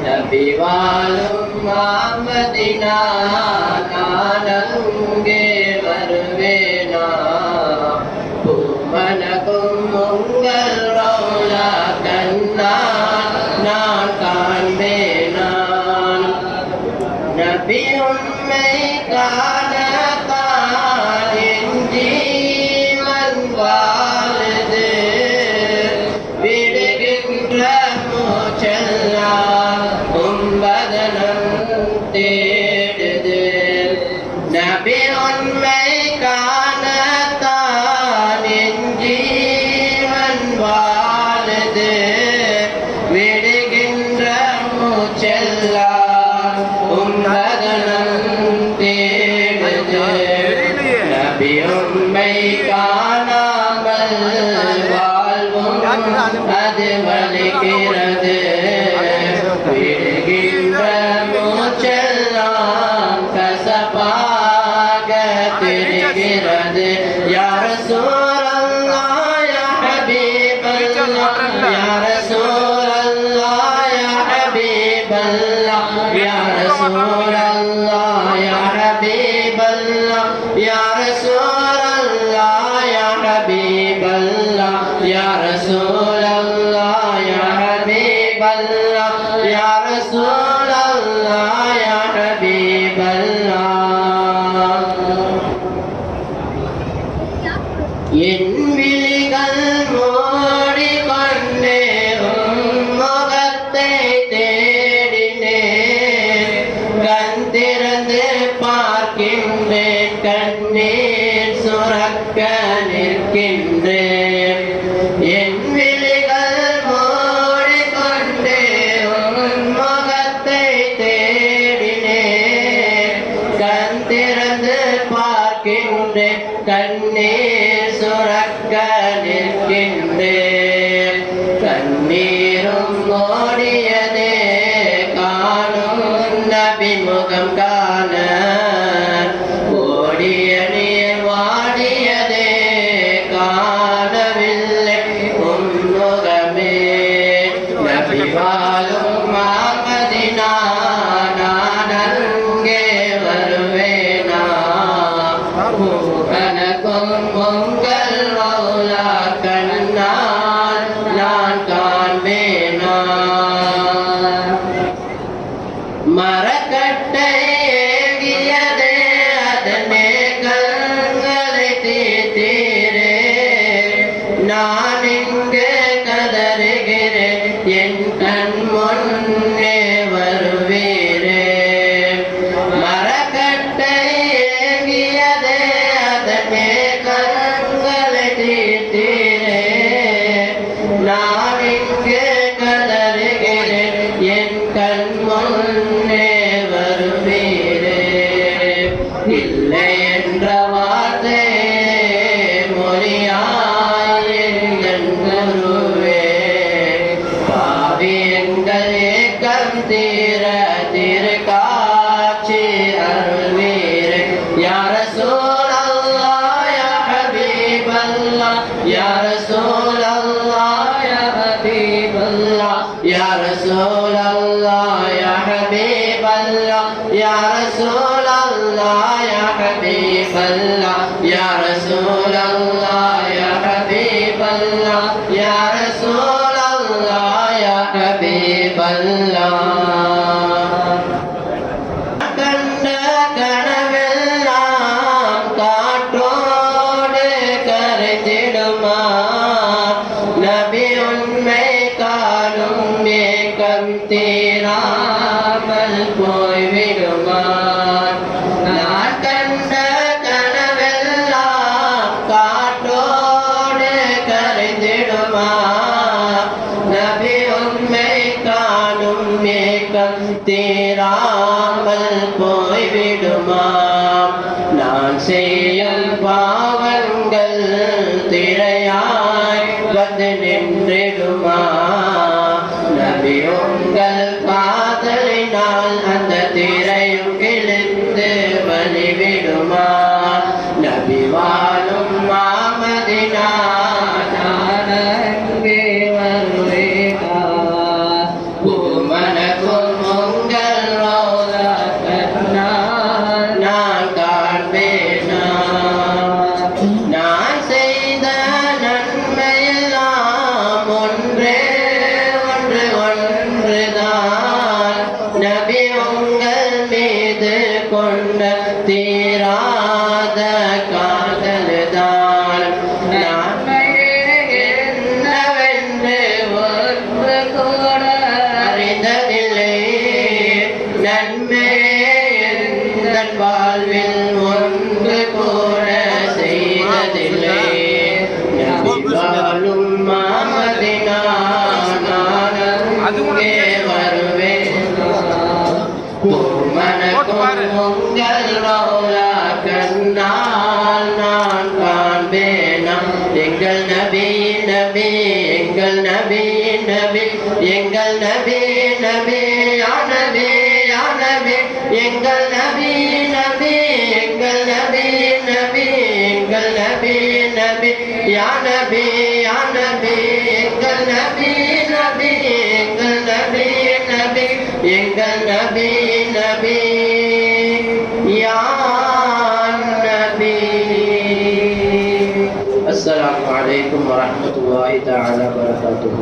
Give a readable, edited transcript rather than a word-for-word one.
நபி வாழும் மாமதினா நானங்கே வருவேனா பூமனகும் உங்கள் ரௌலா கண்ணால் நான் காண்பேனா நபி உண்மை காணத்தான் என் ஜீவன் வாழுது விடுகின்ற மூச்செல்லாம் உம்பதனம் தேடுது நபி உண்மை காணத்தான் என் ஜீவன் வாழுது விடுகின்ற மூச்செல்லாம் உம்பதனம் தேடுது நபி உண்மை காணாமல் வாழ்வும் அது வலிக்கிறது விடுகின்ற மூச்செல்லாம் கசப்பாக தெரிகிறது யா ரசூலல்லாஹ் யா ஹபீபல்லாஹ் யா ரசூலல்லாஹ் யா ஹபீபல்லாஹ் யா ரசூலல்லாஹ் யா ஹபீபல்லாஹ் யா ரசூலல்லாஹ் யா ஹபீபல்லாஹ் யா ரசூலல்லாஹ் யா ஹபீபல்லாஹ் யா ரசூலல்லாஹ் யா ஹபீபல்லாஹ் என் விழிகள் மூடிக்கொண்டே முகத்தை தேடினேன் கண் திறந்து பார்க்கின்றேன் கண்ணீர் சுரக்க நிற்கின்றேன் என் விழிகள் மூடிக்கொண்டே முகத்தை தேடினேன் கண் திறந்து பார்க்கின்றேன் கண்ணீர் சுரக்க நிற்கின்றேன் கண்ணீரும் ஓடியதே காணும் நபி முகம் காண ஓடிய நீர் வாடியதே காணவில்லை உன்முகமே நபி வாழும் மாமதினா நான் அங்கே வருவேனா பூகனக்கும் உங்கள் ரௌலா கண்ணால் நான் காண்பேனா மரக்கட்டை ஏங்கியதே அதனே கண்களை தீர்த்தீரே நான் இங்கே கதறுகிறேன் என் கண் முன்னே வருவீரே மரக்கட்டை ஏங்கியதே அதனே கண்களை தீர்த்தீரே நான் இங்கே கதறுகிறேன் என் கண் முன்னே வருவீரே இல்லை என்ற வார்த்தை மொழியாய் எங்கள் குருவே பாவி எங்கள் ஏக்கம் தீர திருக்காட்சி அருள்வீரே யா ரசூலல்லாஹ் யா ஹபீபல்லாஹ் யா ரசூலல்லாஹ் யா ஹபீபல்லாஹ் யா ரசூலல்லாஹ் யா ஹபீபல்லாஹ் யா ரசூலல்லாஹ் யா ஹபீபல்லாஹ் யா ரசூலல்லாஹ் யா ஹபீபல்லாஹ் யா ரசூலல்லாஹ் யா ஹபீபல்லாஹ் கண்ட கனவெல்லாம் காற்றோடு கரைந்திடுமா நபி உண்மை காணும் ஏக்கம் தீராமல் போய்விடுமா நான் கண்ட கனவெல்லாம் காற்றோடு கரைந்திடுமா நபி உண்மை காணும் ஏக்கம் தீராமல் போய்விடுமா நான் செய்யும் பாவங்கள் திரையாய் வந்து நின்றிடுமா நபி உங்கள் காதலினால் அந்த திரையும் கிழிந்து வழிவிடுமா நபி வாழும் மாமதினா நான் அங்கே வருவேனா உங்கள் ரௌலா கண்ணால் நான் காண்பேனா எங்கள் நபி நபி எங்கள் நபி நபி எங்கள் நபி நபி யா நபி யா நபி எங்கள் நபி நபி எங்கள் நபி நபி எங்கள் நபி நபி யா நபி யா நபி எங்கள் நபி நபி எங்கள் நபி நபி எங்கள் நபி நபி யா நபி. அஸ்ஸலாமு அலைக்கும் வரஹ்மத்துல்லாஹி தஆலா வபரகாத்துஹு.